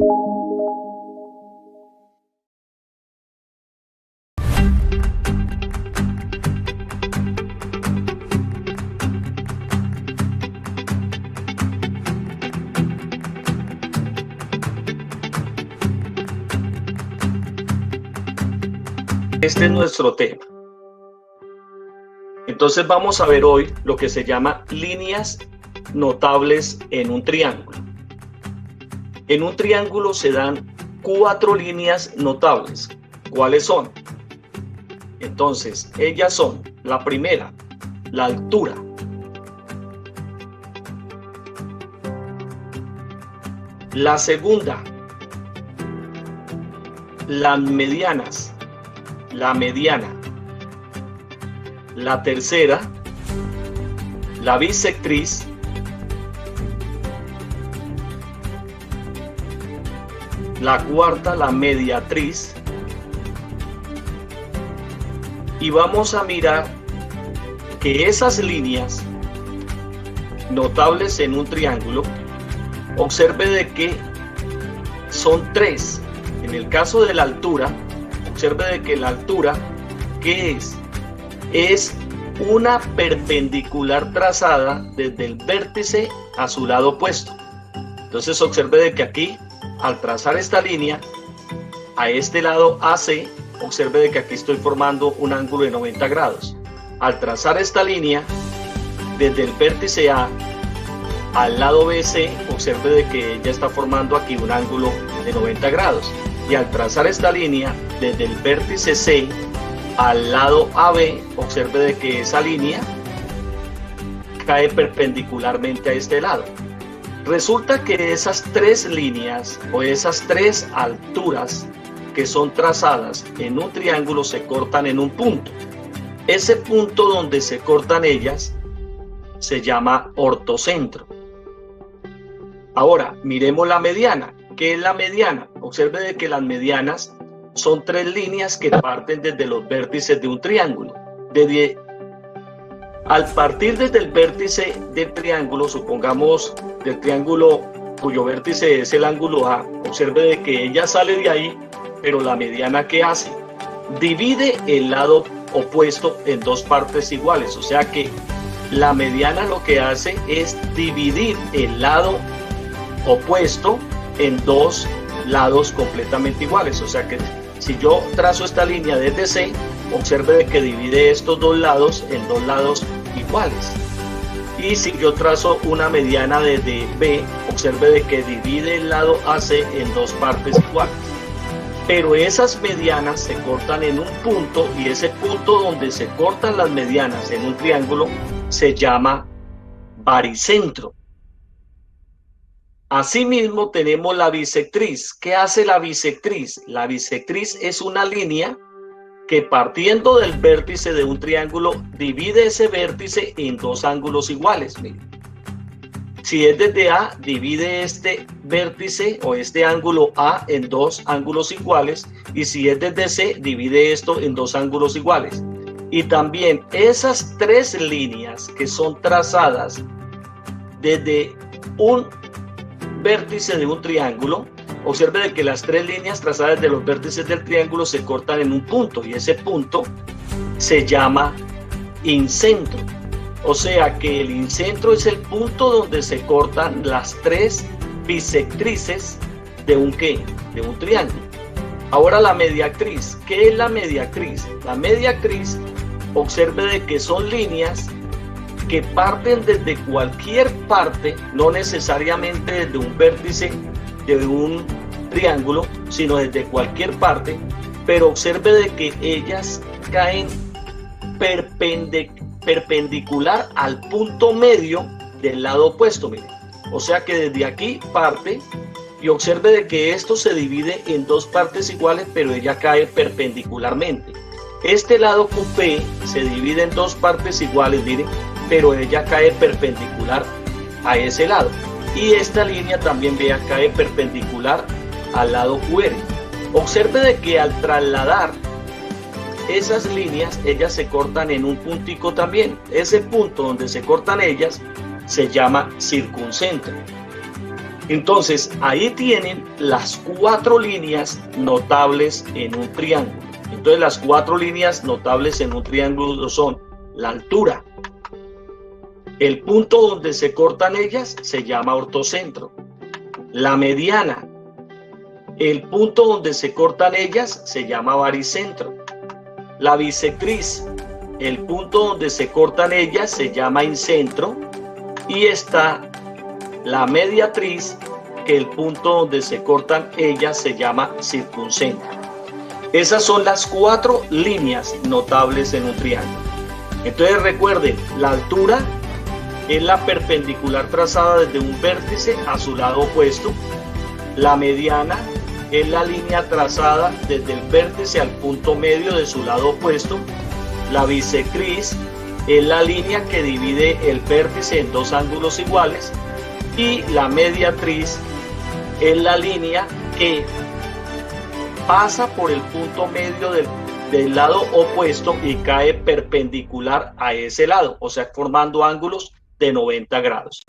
Este es nuestro tema. Entonces vamos a ver hoy lo que se llama líneas notables en un triángulo. En un triángulo se dan 4 líneas notables. ¿Cuáles son? Entonces, ellas son: la primera, la altura. La segunda, las medianas. La mediana. La tercera, la bisectriz. La cuarta, la mediatriz. Y vamos a mirar que esas líneas notables en un triángulo, observe de que son 3. En el caso de la altura, observe de que la altura, ¿qué es? Es una perpendicular trazada desde el vértice a su lado opuesto. Entonces observe de que aquí, al trazar esta línea a este lado AC, observe de que aquí estoy formando un ángulo de 90 grados. Al trazar esta línea desde el vértice A al lado BC, observe de que ella está formando aquí un ángulo de 90 grados. Y al trazar esta línea desde el vértice C al lado AB, observe de que esa línea cae perpendicularmente a este lado. Resulta que esas 3 líneas o esas 3 alturas que son trazadas en un triángulo se cortan en un punto. Ese punto donde se cortan ellas se llama ortocentro. Ahora, miremos la mediana. ¿Qué es la mediana? Observe de que las medianas son 3 líneas que parten desde los vértices de un triángulo. Al partir desde el vértice del triángulo, supongamos del triángulo cuyo vértice es el ángulo A, observe de que ella sale de ahí, pero la mediana, ¿qué hace? Divide el lado opuesto en 2 partes iguales. O sea que la mediana lo que hace es dividir el lado opuesto en 2 lados completamente iguales. O sea que si yo trazo esta línea desde C, observe de que divide estos 2 lados en 2 lados iguales. Y si yo trazo una mediana desde B, observe de que divide el lado AC en 2 partes iguales. Pero esas medianas se cortan en un punto, y ese punto donde se cortan las medianas en un triángulo se llama baricentro. Asimismo tenemos la bisectriz. ¿Qué hace la bisectriz? La bisectriz es una línea que, partiendo del vértice de un triángulo, divide ese vértice en 2 ángulos iguales. Miren. Si es desde A, divide este vértice o este ángulo A en 2 ángulos iguales, y si es desde C, divide esto en 2 ángulos iguales. Y también esas 3 líneas que son trazadas desde un vértice de un triángulo, observe de que las 3 líneas trazadas de los vértices del triángulo se cortan en un punto, y ese punto se llama incentro. O sea que el incentro es el punto donde se cortan las 3 bisectrices de un ¿qué? De un triángulo. Ahora la mediatriz. ¿Qué es la mediatriz? La mediatriz, observe de que son líneas que parten desde cualquier parte, no necesariamente desde un vértice de un triángulo, sino desde cualquier parte, pero observe de que ellas caen perpendicular al punto medio del lado opuesto. Miren. O sea que desde aquí parte, y observe de que esto se divide en 2 partes iguales, pero ella cae perpendicularmente. Este lado QP se divide en 2 partes iguales, miren, pero ella cae perpendicular a ese lado. Y esta línea también, vea, cae perpendicular al lado QR. Observe de que al trasladar esas líneas, ellas se cortan en un puntico también. Ese punto donde se cortan ellas se llama circuncentro. Entonces, ahí tienen las 4 líneas notables en un triángulo. Entonces, las 4 líneas notables en un triángulo son la altura. El punto donde se cortan ellas se llama ortocentro. La mediana. El punto donde se cortan ellas se llama baricentro. La bisectriz. El punto donde se cortan ellas se llama incentro. Y está la mediatriz, que el punto donde se cortan ellas se llama circuncentro. Esas son las 4 líneas notables en un triángulo. Entonces recuerden, la altura es la perpendicular trazada desde un vértice a su lado opuesto. La mediana es la línea trazada desde el vértice al punto medio de su lado opuesto. La bisectriz es la línea que divide el vértice en 2 ángulos iguales. Y la mediatriz es la línea que pasa por el punto medio del lado opuesto y cae perpendicular a ese lado, o sea, formando ángulos de 90 grados.